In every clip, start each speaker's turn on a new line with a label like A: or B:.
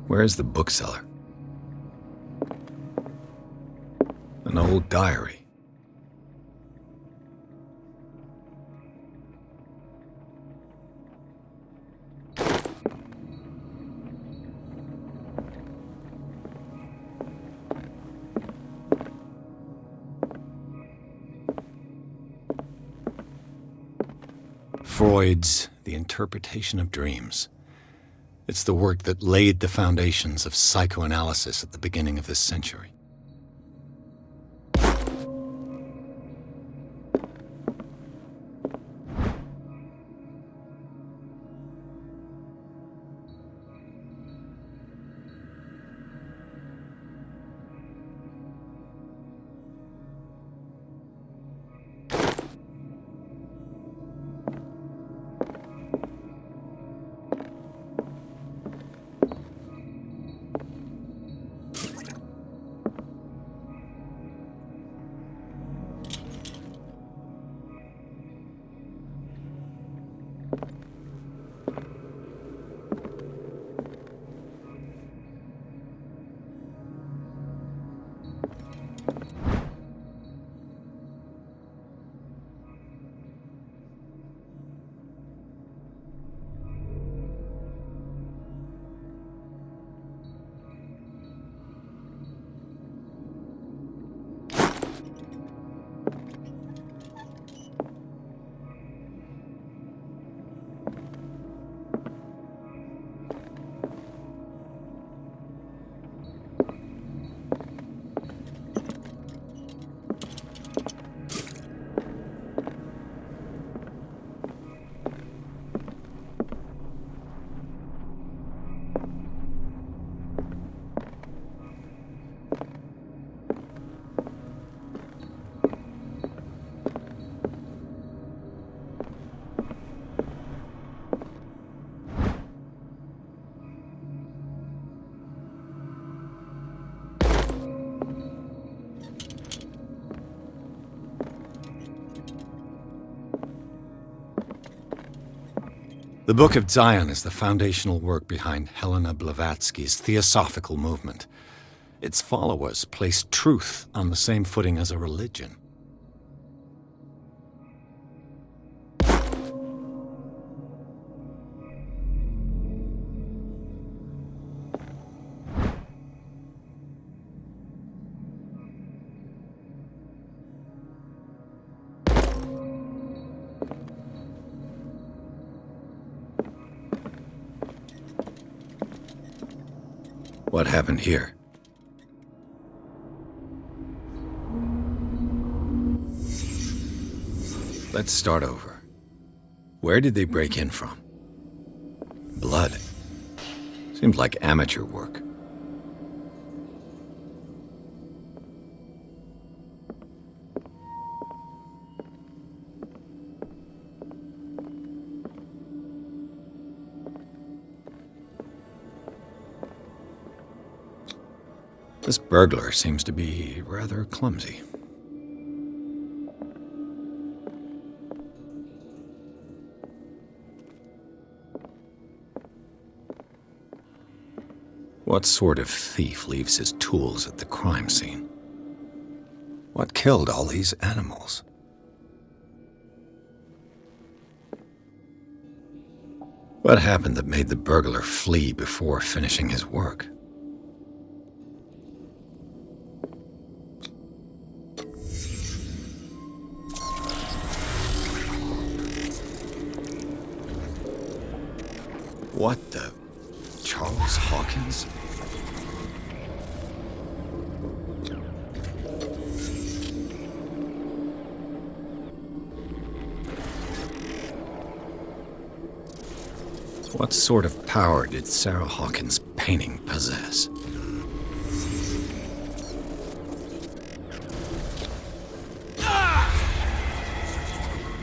A: Where's the bookseller? An old diary. Freud's The Interpretation of Dreams. It's the work that laid the foundations of psychoanalysis at the beginning of this century. The Book of Zion is the foundational work behind Helena Blavatsky's Theosophical movement. Its followers place truth on the same footing as a religion. What happened here? Let's start over. Where did they break in from? Blood. Seems like amateur work. This burglar seems to be rather clumsy. What sort of thief leaves his tools at the crime scene? What killed all these animals? What happened that made the burglar flee before finishing his work? What the? Charles Hawkins? What sort of power did Sarah Hawkins' painting possess?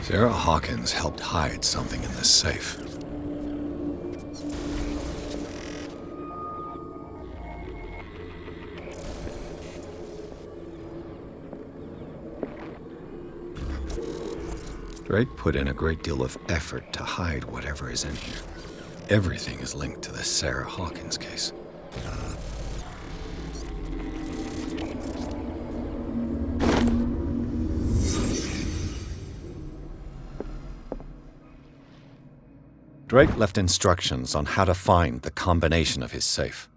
A: Sarah Hawkins helped hide something in this safe. Drake put in a great deal of effort to hide whatever is in here. Everything is linked to the Sarah Hawkins case. Drake left instructions on how to find the combination of his safe.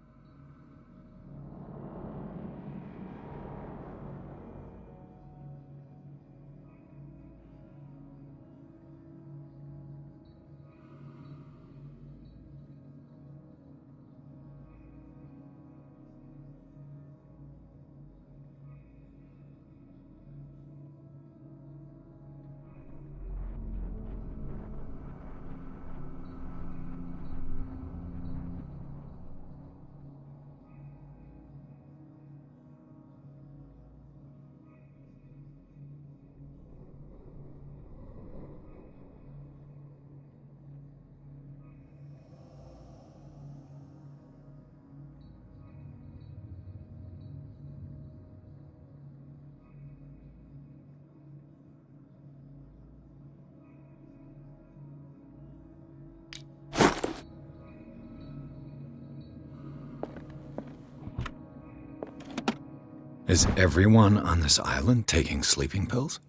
A: Is everyone on this island taking sleeping pills?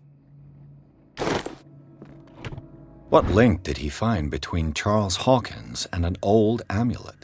A: What link did he find between Charles Hawkins and an old amulet?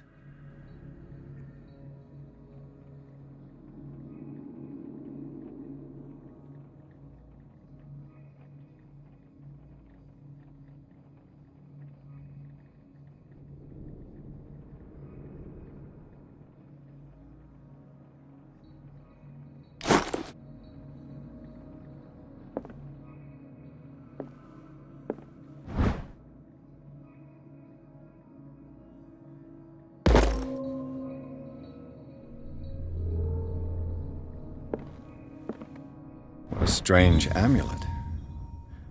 A: What a strange amulet.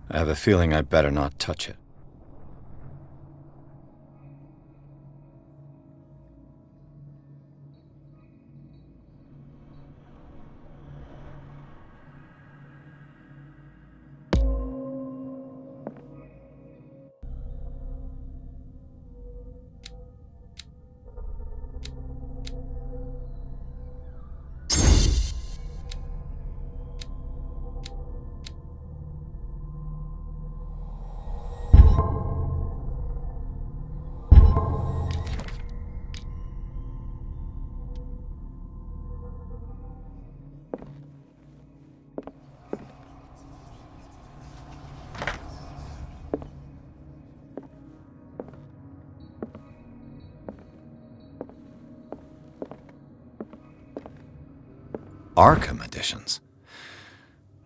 A: I have a feeling I'd better not touch it. Arkham editions.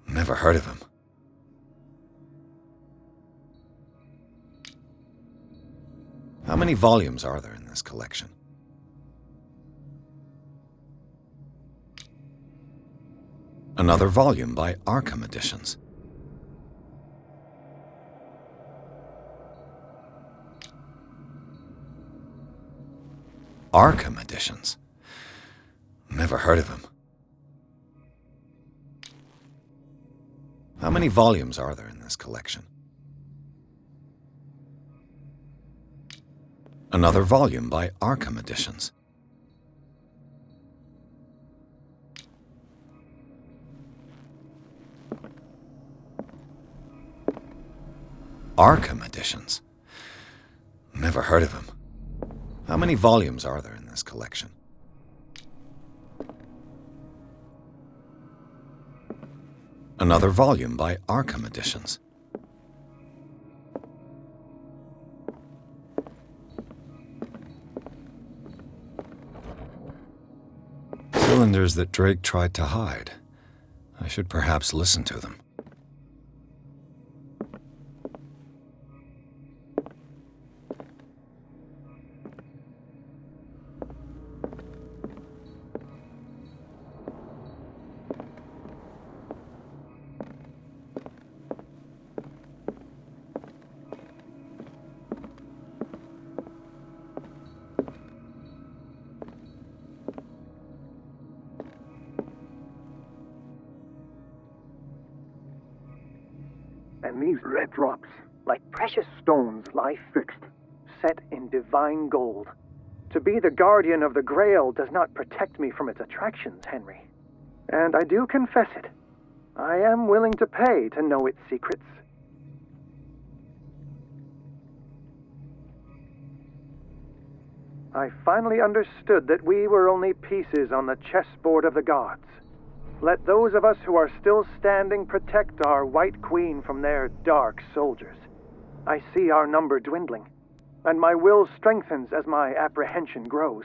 A: Never heard of him. How many volumes are there in this collection? Another volume by Arkham Editions. Arkham Editions. Never heard of him. How many volumes are there in this collection? Another volume by Arkham Editions. Arkham Editions. Never heard of him. How many volumes are there in this collection? Another volume by Arkham Editions. Cylinders that Drake tried to hide. I should perhaps listen to them.
B: And these red drops, like precious stones, lie fixed, set in divine gold. To be the guardian of the Grail does not protect me from its attractions, Henry. And I do confess it. I am willing to pay to know its secrets. I finally understood that we were only pieces on the chessboard of the gods. Let those of us who are still standing protect our White Queen from their dark soldiers. I see our number dwindling, and my will strengthens as my apprehension grows.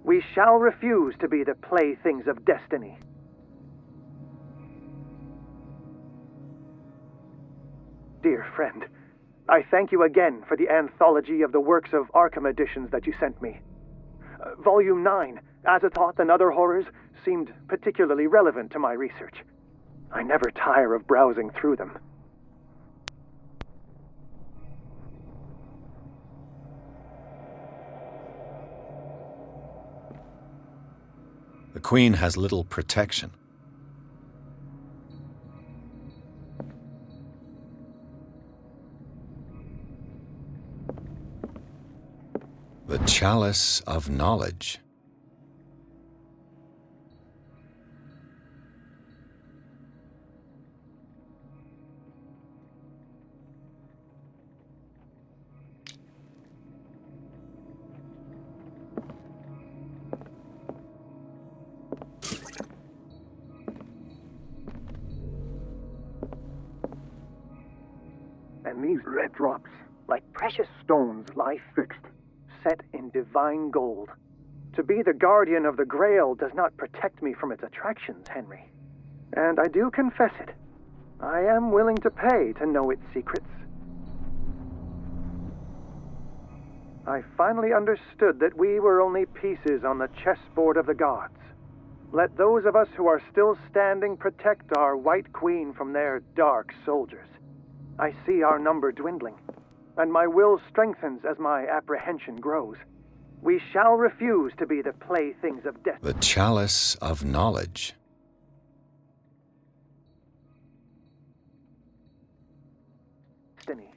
B: We shall refuse to be the playthings of destiny. Dear friend, I thank you again for the anthology of the works of Arkham editions that you sent me. Volume 9, Azathoth and Other Horrors, seemed particularly relevant to my research. I never tire of browsing through them.
A: The Queen has little protection. The Chalice of Knowledge.
B: And these red drops, like precious stones, lie fixed, set in divine gold. To be the guardian of the Grail does not protect me from its attractions, Henry. And I do confess it. I am willing to pay to know its secrets. I finally understood that we were only pieces on the chessboard of the gods. Let those of us who are still standing protect our White Queen from their dark soldiers. I see our number dwindling, and my will strengthens as my apprehension grows. We shall refuse to be the playthings of death.
A: The Chalice of Knowledge.
B: Destiny.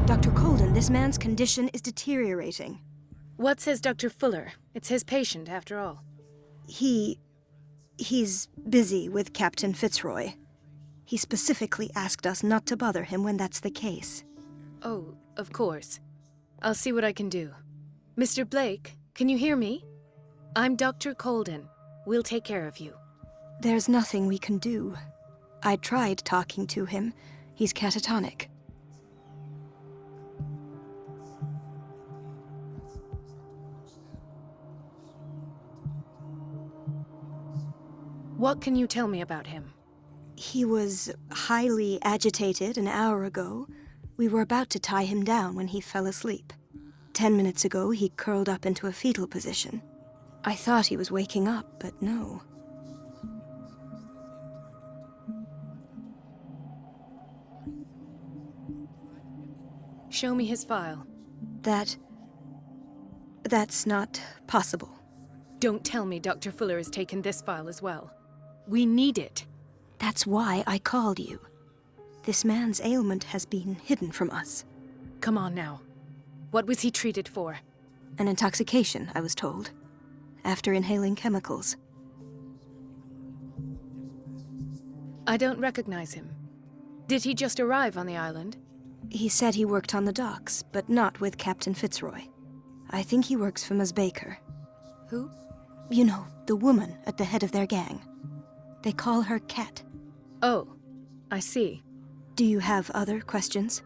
C: Dr. Colden, this man's condition is deteriorating.
D: What says Dr. Fuller? It's his patient, after all.
C: He's busy with Captain Fitzroy. He specifically asked us not to bother him when that's the case.
D: Oh, of course. I'll see what I can do. Mr. Blake, can you hear me? I'm Dr. Colden. We'll take care of you.
C: There's nothing we can do. I tried talking to him. He's catatonic.
D: What can you tell me about him?
C: He was highly agitated an hour ago. We were about to tie him down when he fell asleep. 10 minutes ago, he curled up into a fetal position. I thought he was waking up, but no.
D: Show me his file.
C: That's not possible.
D: Don't tell me Dr. Fuller has taken this file as well. We need it.
C: That's why I called you. This man's ailment has been hidden from us.
D: Come on now. What was he treated for?
C: An intoxication, I was told, after inhaling chemicals.
D: I don't recognize him. Did he just arrive on the island?
C: He said he worked on the docks, but not with Captain Fitzroy. I think he works for Ms. Baker.
D: Who?
C: You know, the woman at the head of their gang. They call her Cat.
D: Oh, I see.
C: Do you have other questions?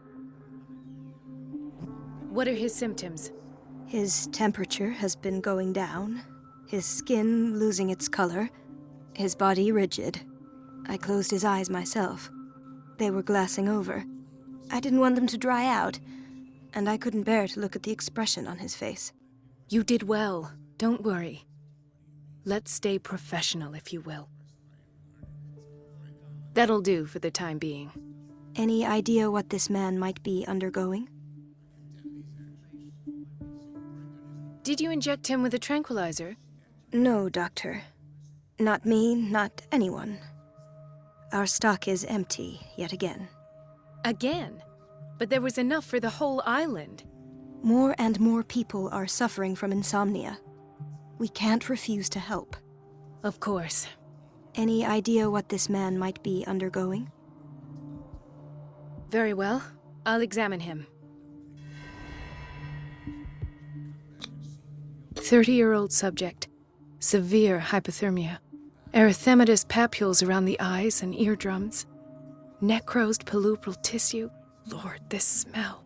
D: What are his symptoms?
C: His temperature has been going down, his skin losing its color, his body rigid. I closed his eyes myself. They were glassing over. I didn't want them to dry out, and I couldn't bear to look at the expression on his face.
D: You did well. Don't worry. Let's stay professional, if you will. That'll do for the time being.
C: Any idea what this man might be undergoing?
D: Did you inject him with a tranquilizer?
C: No, Doctor. Not me, not anyone. Our stock is empty, yet again.
D: Again? But there was enough for the whole island.
C: More and more people are suffering from insomnia. We can't refuse to help.
D: Of course.
C: Any idea what this man might be undergoing?
D: Very well. I'll examine him. 30-year-old subject. Severe hypothermia. Erythematous papules around the eyes and eardrums. Necrosed palpebral tissue. Lord, this smell.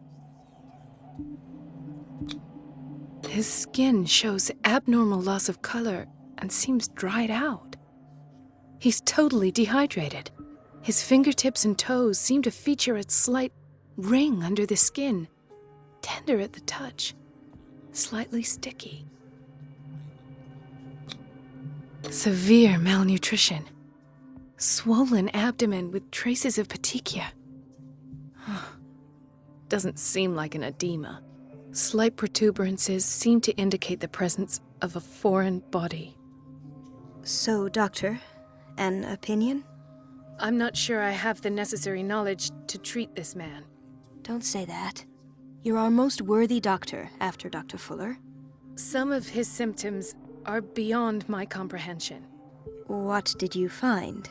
D: His skin shows abnormal loss of color and seems dried out. He's totally dehydrated. His fingertips and toes seem to feature a slight ring under the skin, tender at the touch, slightly sticky. Severe malnutrition. Swollen abdomen with traces of petechia. Doesn't seem like an edema. Slight protuberances seem to indicate the presence of a foreign body.
C: So, Doctor, an opinion?
D: I'm not sure I have the necessary knowledge to treat this man.
C: Don't say that. You're our most worthy doctor after Dr. Fuller.
D: Some of his symptoms are beyond my comprehension.
C: What did you find?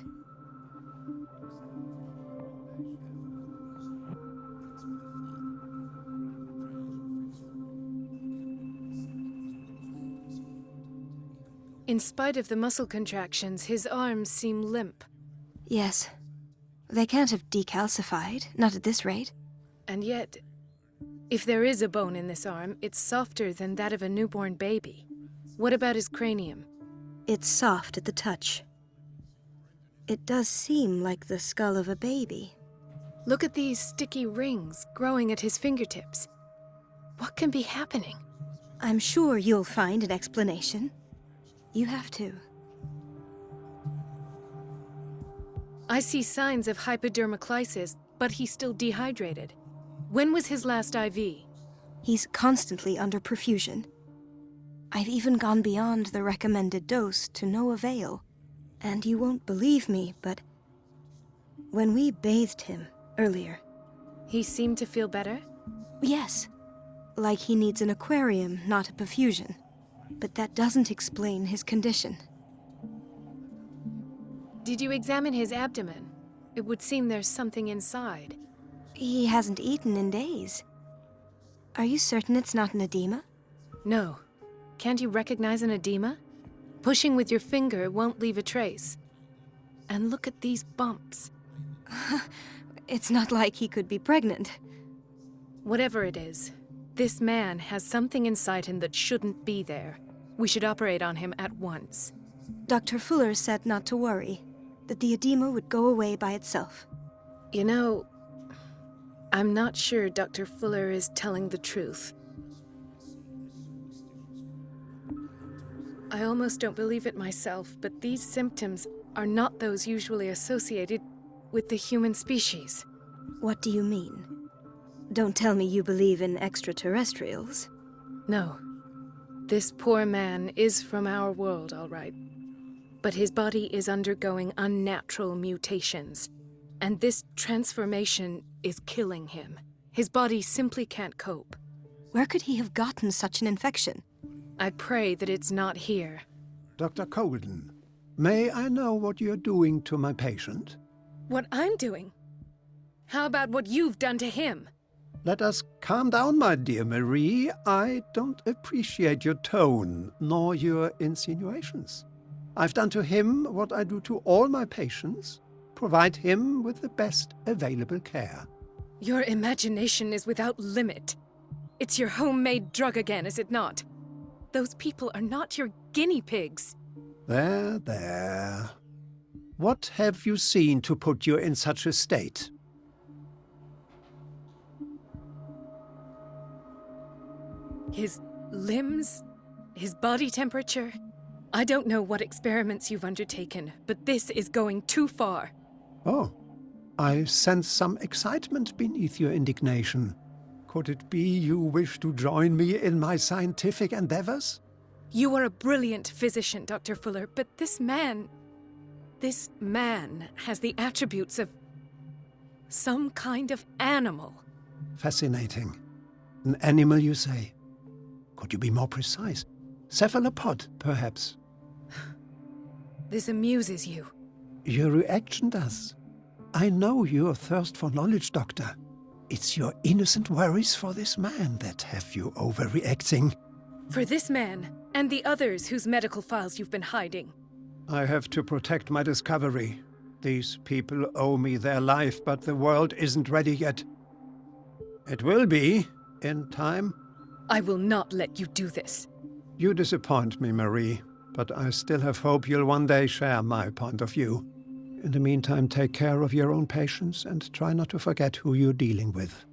D: In spite of the muscle contractions, his arms seem limp.
C: Yes. They can't have decalcified, not at this rate.
D: And yet, if there is a bone in this arm, it's softer than that of a newborn baby. What about his cranium?
C: It's soft at the touch. It does seem like the skull of a baby.
D: Look at these sticky rings growing at his fingertips. What can be happening?
C: I'm sure you'll find an explanation. You have to.
D: I see signs of hypodermoclysis, but he's still dehydrated. When was his last IV?
C: He's constantly under perfusion. I've even gone beyond the recommended dose to no avail. And you won't believe me, but when we bathed him earlier...
D: He seemed to feel better?
C: Yes. Like he needs an aquarium, not a perfusion. But that doesn't explain his condition.
D: Did you examine his abdomen? It would seem there's something inside.
C: He hasn't eaten in days. Are you certain it's not an edema?
D: No. Can't you recognize an edema? Pushing with your finger won't leave a trace. And look at these bumps.
C: It's not like he could be pregnant.
D: Whatever it is, this man has something inside him that shouldn't be there. We should operate on him at once.
C: Dr. Fuller said not to worry, that the edema would go away by itself.
D: You know, I'm not sure Dr. Fuller is telling the truth. I almost don't believe it myself, but these symptoms are not those usually associated with the human species.
C: What do you mean? Don't tell me you believe in extraterrestrials.
D: No. This poor man is from our world, all right. But his body is undergoing unnatural mutations. And this transformation is killing him. His body simply can't cope.
C: Where could he have gotten such an infection?
D: I pray that it's not here.
E: Dr. Colden, may I know what you're doing to my patient?
D: What I'm doing? How about what you've done to him?
E: Let us calm down, my dear Marie. I don't appreciate your tone, nor your insinuations. I've done to him what I do to all my patients. Provide him with the best available care.
D: Your imagination is without limit. It's your homemade drug again, is it not? Those people are not your guinea pigs.
E: There, there. What have you seen to put you in such a state?
D: His limbs? His body temperature? I don't know what experiments you've undertaken, but this is going too far.
E: Oh, I sense some excitement beneath your indignation. Could it be you wish to join me in my scientific endeavors?
D: You are a brilliant physician, Dr. Fuller, but this man has the attributes of some kind of animal.
E: Fascinating. An animal, you say? Could you be more precise? Cephalopod, perhaps?
D: This amuses you.
E: Your reaction does. I know your thirst for knowledge, Doctor. It's your innocent worries for this man that have you overreacting.
D: For this man, and the others whose medical files you've been hiding.
E: I have to protect my discovery. These people owe me their life, but the world isn't ready yet. It will be, in time.
D: I will not let you do this.
E: You disappoint me, Marie, but I still have hope you'll one day share my point of view. In the meantime, take care of your own patients and try not to forget who you're dealing with.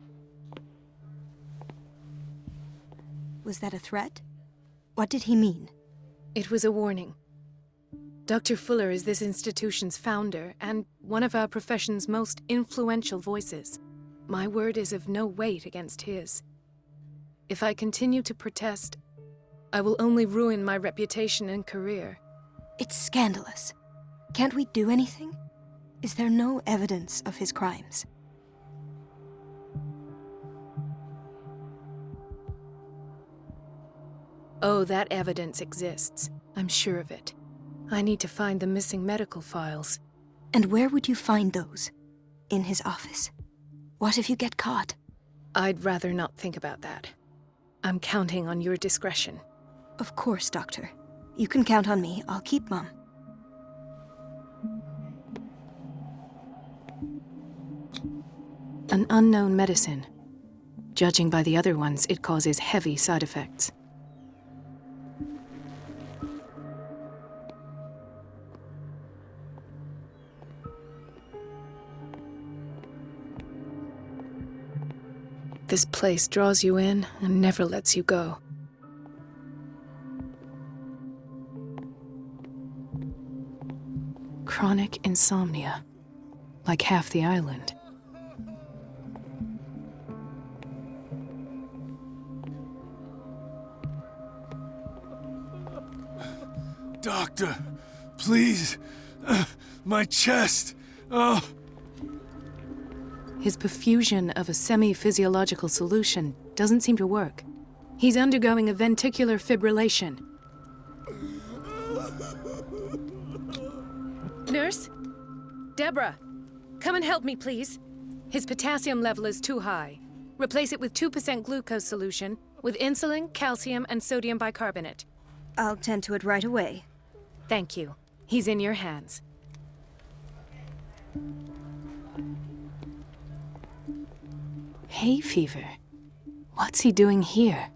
C: Was that a threat? What did he mean?
D: It was a warning. Dr. Fuller is this institution's founder and one of our profession's most influential voices. My word is of no weight against his. If I continue to protest, I will only ruin my reputation and career.
C: It's scandalous. Can't we do anything? Is there no evidence of his crimes?
D: Oh, that evidence exists. I'm sure of it. I need to find the missing medical files.
C: And where would you find those? In his office? What if you get caught?
D: I'd rather not think about that. I'm counting on your discretion.
C: Of course, Doctor. You can count on me. I'll keep mum.
D: An unknown medicine. Judging by the other ones, it causes heavy side effects. This place draws you in and never lets you go. Chronic insomnia, like half the island.
F: Doctor, please, my chest, oh.
D: His perfusion of a semi-physiological solution doesn't seem to work. He's undergoing a ventricular fibrillation. Nurse? Deborah, come and help me, please. His potassium level is too high. Replace it with 2% glucose solution with insulin, calcium, and sodium bicarbonate.
C: I'll tend to it right away.
D: Thank you. He's in your hands. Hay fever. What's he doing here?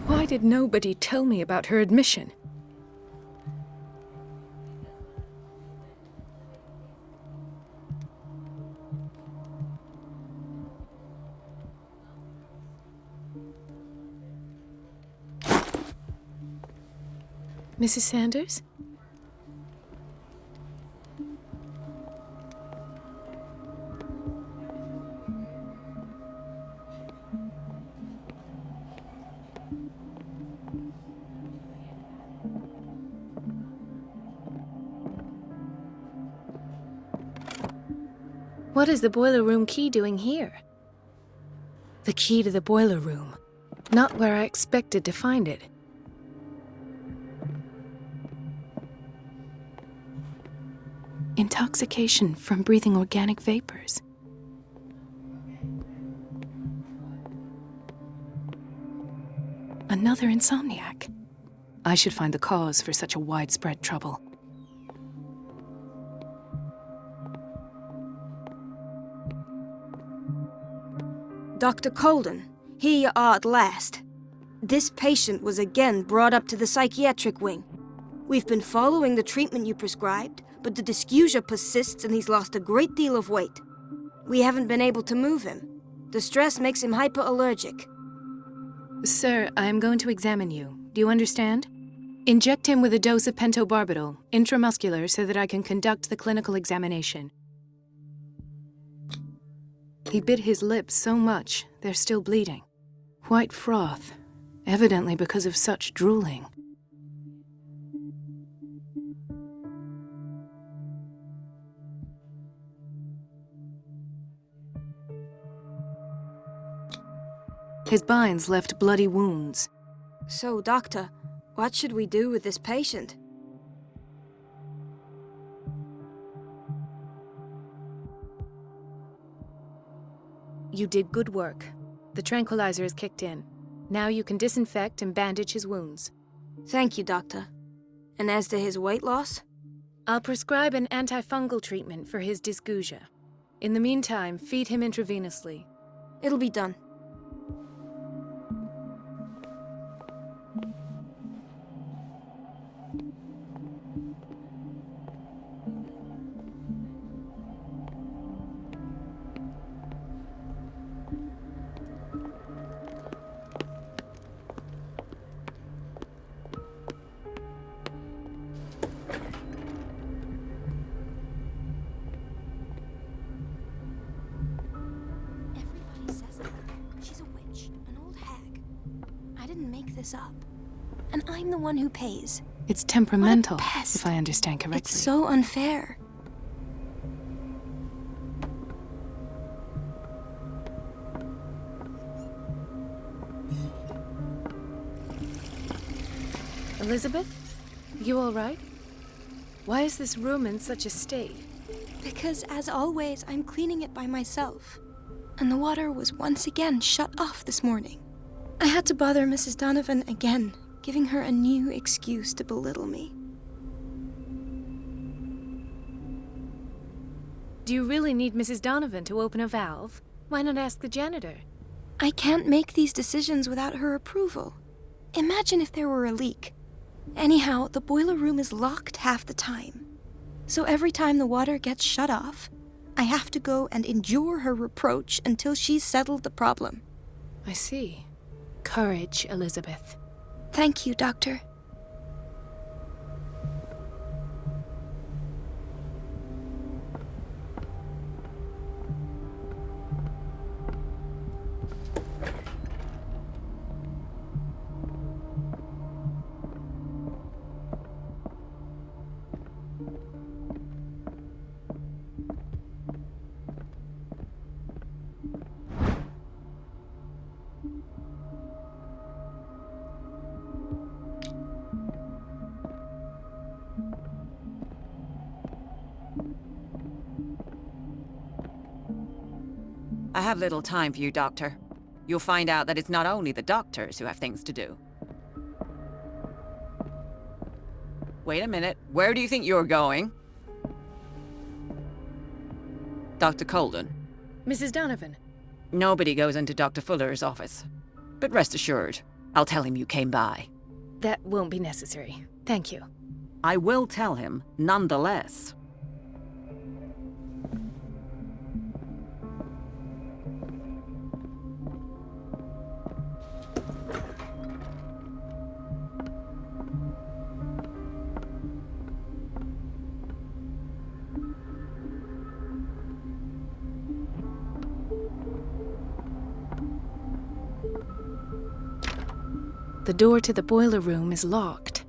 D: Why did nobody tell me about her admission? Mrs. Sanders? What is the boiler room key doing here? The key to the boiler room. Not where I expected to find it. Intoxication from breathing organic vapors. Another insomniac. I should find the cause for such a widespread trouble.
C: Dr. Colden, here you are at last. This patient was again brought up to the psychiatric wing. We've been following the treatment you prescribed, but the dysgeusia persists and he's lost a great deal of weight. We haven't been able to move him. The stress makes him hyperallergic.
D: Sir, I am going to examine you. Do you understand? Inject him with a dose of pentobarbital, intramuscular, so that I can conduct the clinical examination. He bit his lips so much, they're still bleeding. White froth, evidently because of such drooling. His binds left bloody wounds.
C: So, Doctor, what should we do with this patient?
D: You did good work. The tranquilizer is kicked in. Now you can disinfect and bandage his wounds.
C: Thank you, Doctor. And as to his weight loss?
D: I'll prescribe an antifungal treatment for his dysgeusia. In the meantime, feed him intravenously.
C: It'll be done. This up. And I'm the one who pays.
D: It's temperamental, if I understand correctly.
C: It's so unfair.
D: Elizabeth? You all right? Why is this room in such a state?
C: Because, as always, I'm cleaning it by myself. And the water was once again shut off this morning. I had to bother Mrs. Donovan again, giving her a new excuse to belittle me.
D: Do you really need Mrs. Donovan to open a valve? Why not ask the janitor?
C: I can't make these decisions without her approval. Imagine if there were a leak. Anyhow, the boiler room is locked half the time. So every time the water gets shut off, I have to go and endure her reproach until she's settled the problem.
D: I see. Courage, Elizabeth.
C: Thank you, Doctor.
G: I have little time for you, Doctor. You'll find out that it's not only the doctors who have things to do. Wait a minute. Where do you think you're going? Dr. Colden.
D: Mrs. Donovan.
G: Nobody goes into Dr. Fuller's office. But rest assured, I'll tell him you came by.
D: That won't be necessary. Thank you.
G: I will tell him, nonetheless.
D: The door to the boiler room is locked.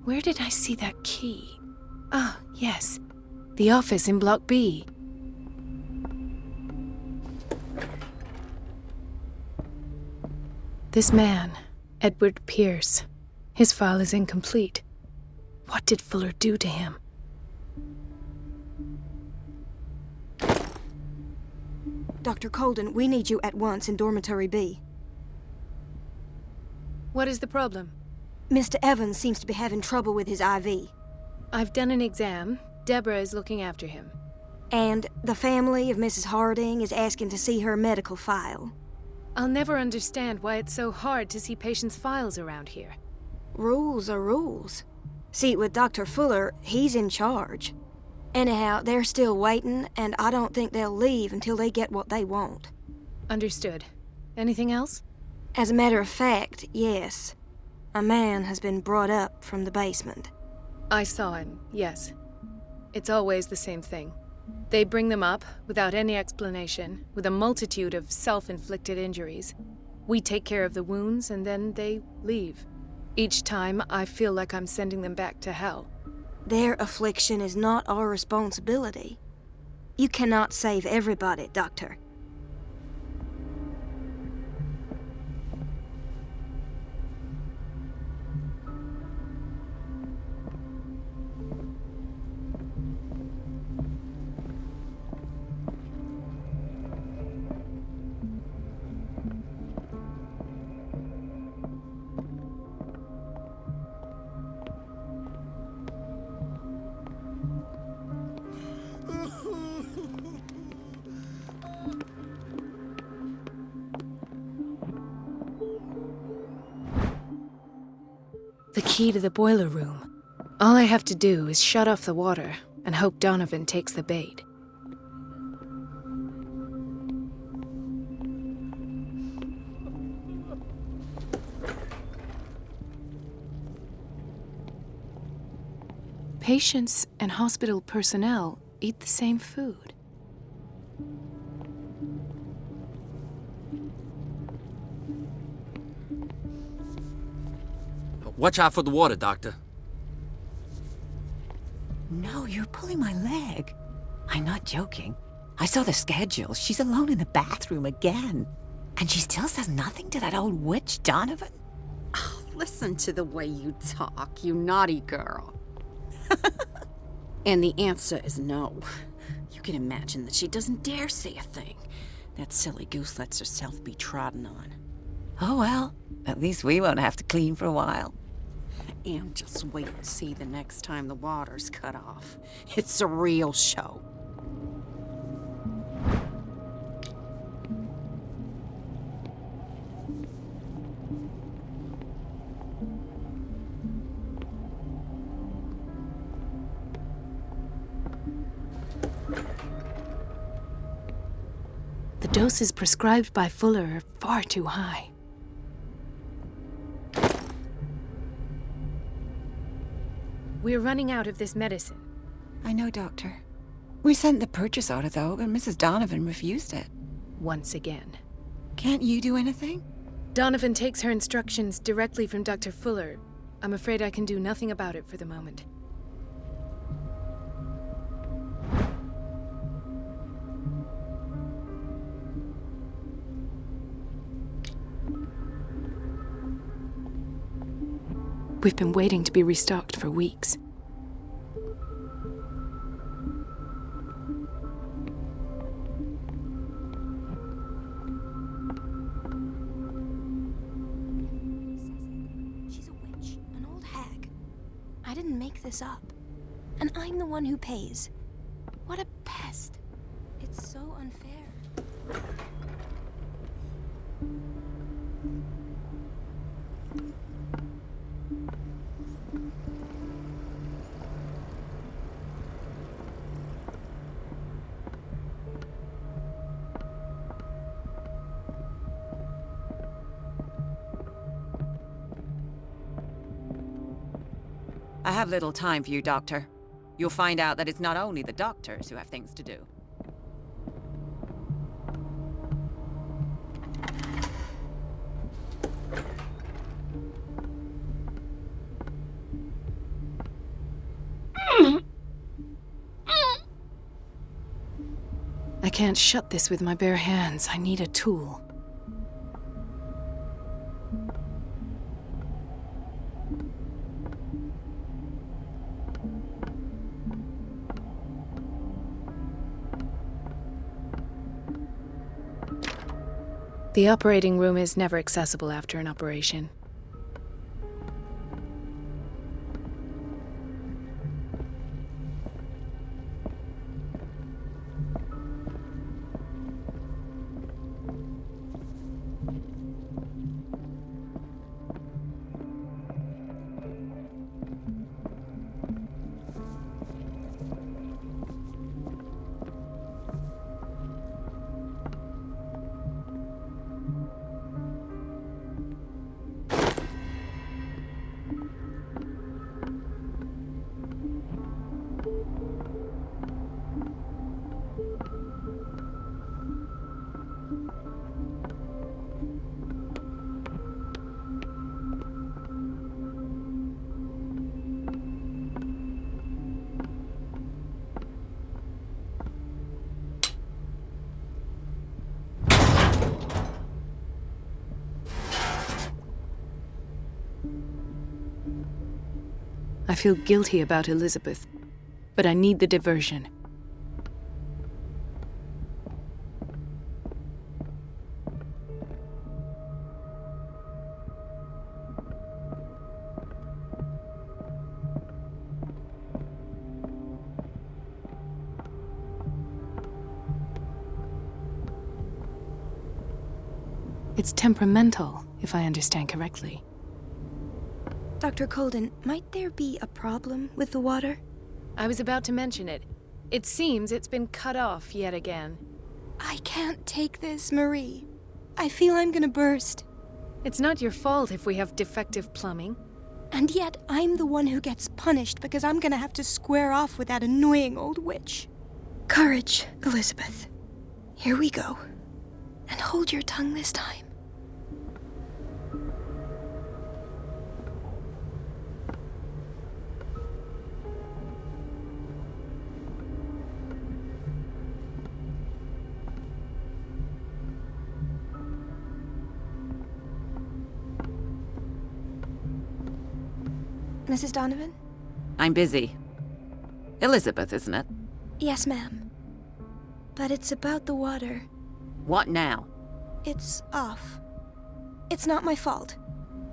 D: Where did I see that key? Ah, yes. The office in Block B. This man, Edward Pierce. His file is incomplete. What did Fuller do to him?
C: Dr. Colden, we need you at once in Dormitory B.
D: What is the problem?
C: Mr. Evans seems to be having trouble with his IV.
D: I've done an exam. Deborah is looking after him.
C: And the family of Mrs. Harding is asking to see her medical file.
D: I'll never understand why it's so hard to see patients' files around here.
C: Rules are rules. See, with Dr. Fuller, he's in charge. Anyhow, they're still waiting, and I don't think they'll leave until they get what they want.
D: Understood. Anything else?
C: As a matter of fact, yes. A man has been brought up from the basement.
D: I saw him, yes. It's always the same thing. They bring them up, without any explanation, with a multitude of self-inflicted injuries. We take care of the wounds, and then they leave. Each time, I feel like I'm sending them back to hell.
C: Their affliction is not our responsibility. You cannot save everybody, Doctor.
D: The key to the boiler room. All I have to do is shut off the water and hope Donovan takes the bait. Patients and hospital personnel eat the same food.
H: Watch out for the water, Doctor.
G: No, you're pulling my leg. I'm not joking. I saw the schedule. She's alone in the bathroom again. And she still says nothing to that old witch, Donovan?
I: Oh, listen to the way you talk, you naughty girl. And the answer is no. You can imagine that she doesn't dare say a thing. That silly goose lets herself be trodden on.
G: Oh well, at least we won't have to clean for a while.
I: And just wait and see the next time the water's cut off. It's a real show.
D: The doses prescribed by Fuller are far too high. We're running out of this medicine.
G: I know, Doctor. We sent the purchase order, though, but Mrs. Donovan refused it.
D: Once again.
G: Can't you do anything?
D: Donovan takes her instructions directly from Dr. Fuller. I'm afraid I can do nothing about it for the moment. We've been waiting to be restocked for weeks.
C: didn't make this up. And I'm the one who pays. What a pest. It's so unfair.
G: I have little time for you, Doctor. You'll find out that it's not only the doctors who have things to do.
D: I can't shut this with my bare hands. I need a tool. The operating room is never accessible after an operation. I feel guilty about Elizabeth, but I need the diversion. It's temperamental, if I understand correctly.
C: Dr. Colden, might there be a problem with the water?
D: I was about to mention it. It seems it's been cut off yet again.
C: I can't take this, Marie. I feel I'm gonna burst.
D: It's not your fault if we have defective plumbing.
C: And yet, I'm the one who gets punished because I'm gonna have to square off with that annoying old witch. Courage, Elizabeth. Here we go. And hold your tongue this time. Mrs. Donovan?
G: I'm busy. Elizabeth, isn't it?
C: Yes, ma'am. But it's about the water.
G: What now?
C: It's off. It's not my fault.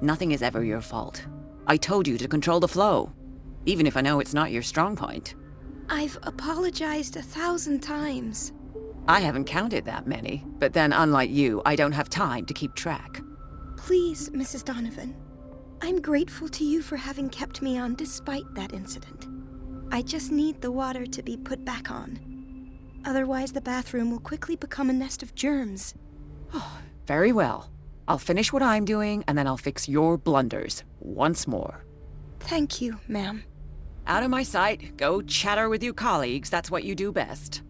G: Nothing is ever your fault. I told you to control the flow, even if I know it's not your strong point.
C: I've apologized 1,000 times.
G: I haven't counted that many, but then unlike you, I don't have time to keep track.
C: Please, Mrs. Donovan. I'm grateful to you for having kept me on despite that incident. I just need the water to be put back on. Otherwise, the bathroom will quickly become a nest of germs.
G: Oh, very well. I'll finish what I'm doing, and then I'll fix your blunders once more.
C: Thank you, ma'am.
G: Out of my sight. Go chatter with your colleagues. That's what you do best.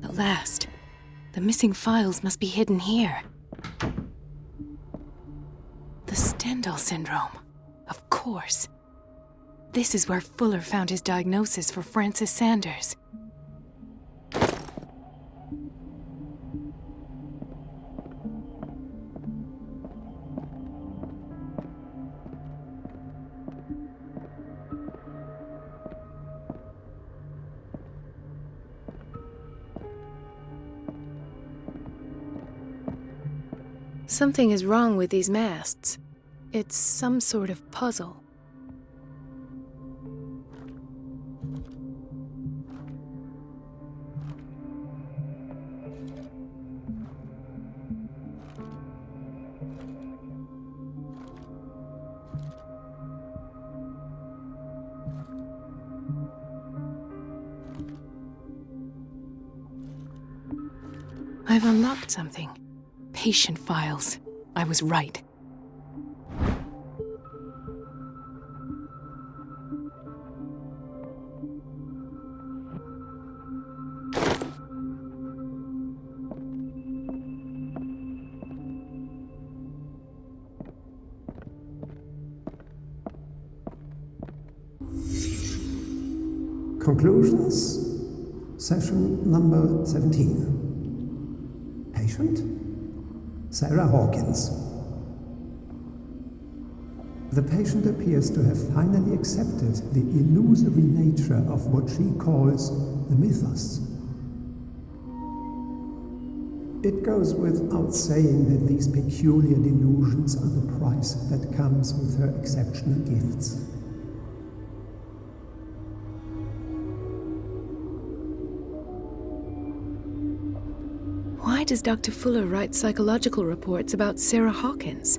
D: At last. The missing files must be hidden here. The Stendhal syndrome. Of course. This is where Fuller found his diagnosis for Francis Sanders. Something is wrong with these masts. It's some sort of puzzle. I've unlocked something. Patient files. I was right.
E: Conclusions, session number 17. Patient, Sarah Hawkins. The patient appears to have finally accepted the illusory nature of what she calls the mythos. It goes without saying that these peculiar delusions are the price that comes with her exceptional gifts.
D: Why does Dr. Fuller write psychological reports about Sarah Hawkins?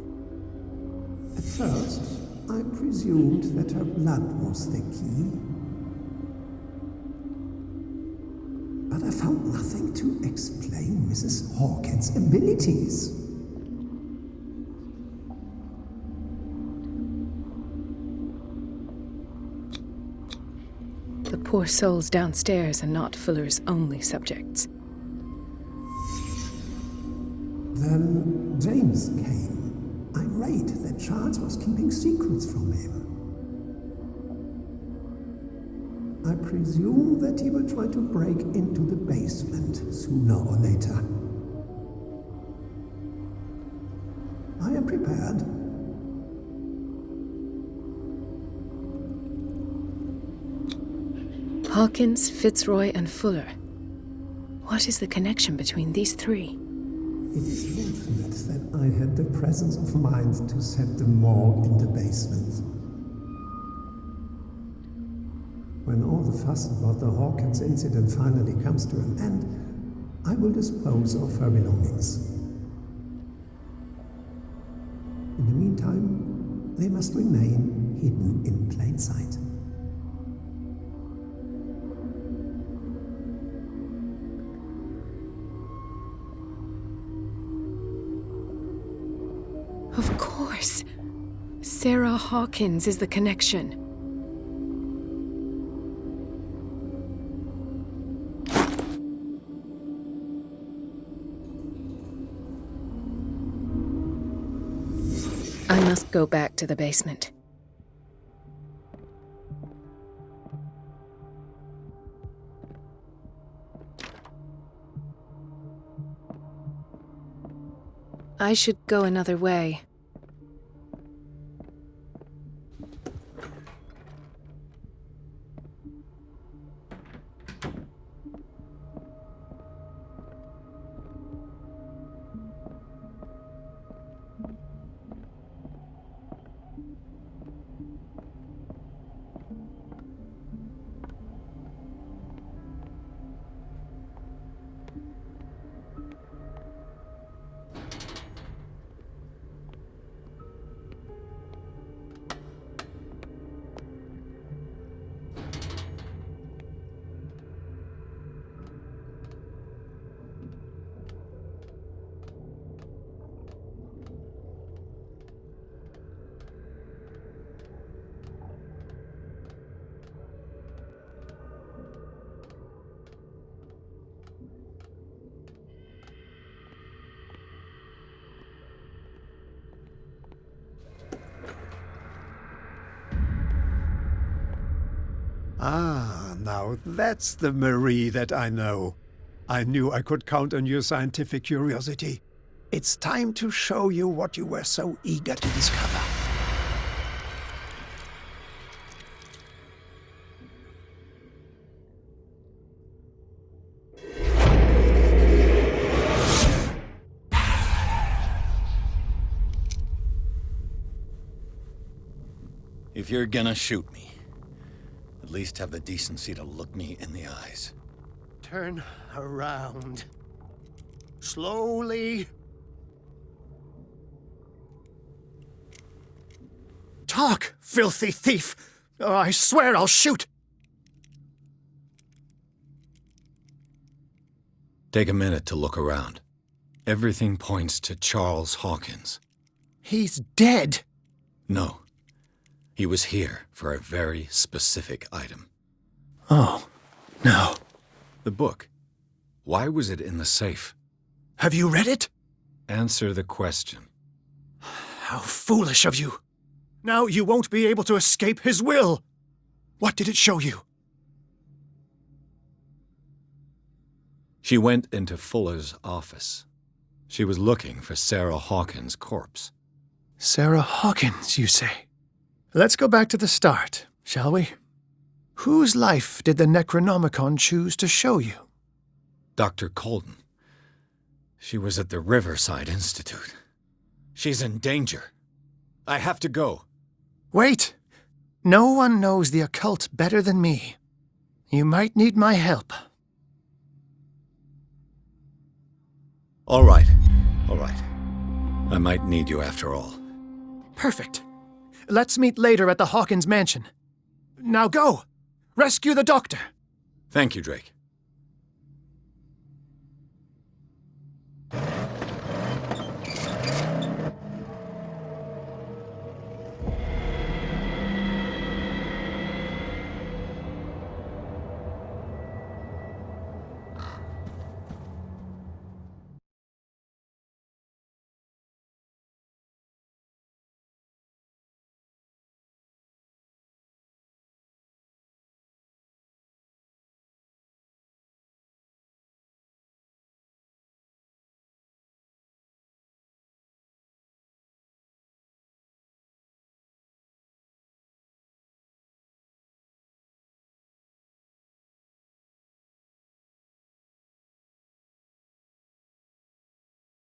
E: At first, I presumed that her blood was the key. But I found nothing to explain Mrs. Hawkins' abilities.
D: The poor souls downstairs are not Fuller's only subjects.
E: Then James came, irate that Charles was keeping secrets from him. I presume that he will try to break into the basement sooner or later. I am prepared.
D: Hawkins, Fitzroy, and Fuller. What is the connection between these three?
E: It is fortunate that I had the presence of mind to set the morgue in the basement. When all the fuss about the Hawkins incident finally comes to an end, I will dispose of her belongings. In the meantime, they must remain hidden in plain sight.
D: Of course. Sarah Hawkins is the connection. I must go back to the basement. I should go another way.
E: Ah, now that's the Marie that I know. I knew I could count on your scientific curiosity. It's time to show you what you were so eager to discover.
A: If you're gonna shoot me, at least have the decency to look me in the eyes.
E: Turn around. Slowly. Talk, filthy thief! Or I swear I'll shoot!
A: Take a minute to look around. Everything points to Charles Hawkins.
E: He's dead!
A: No. He was here for a very specific item.
E: Oh, no.
A: The book. Why was it in the safe?
E: Have you read it?
A: Answer the question.
E: How foolish of you! Now you won't be able to escape his will! What did it show you?
A: She went into Fuller's office. She was looking for Sarah Hawkins' corpse.
E: Sarah Hawkins, you say? Let's go back to the start, shall we? Whose life did the Necronomicon choose to show you?
A: Dr. Colden. She was at the Riverside Institute. She's in danger. I have to go.
E: Wait! No one knows the occult better than me. You might need my help.
A: All right. I might need you after all.
E: Perfect. Let's meet later at the Hawkins mansion. Now go! Rescue the doctor!
A: Thank you, Drake.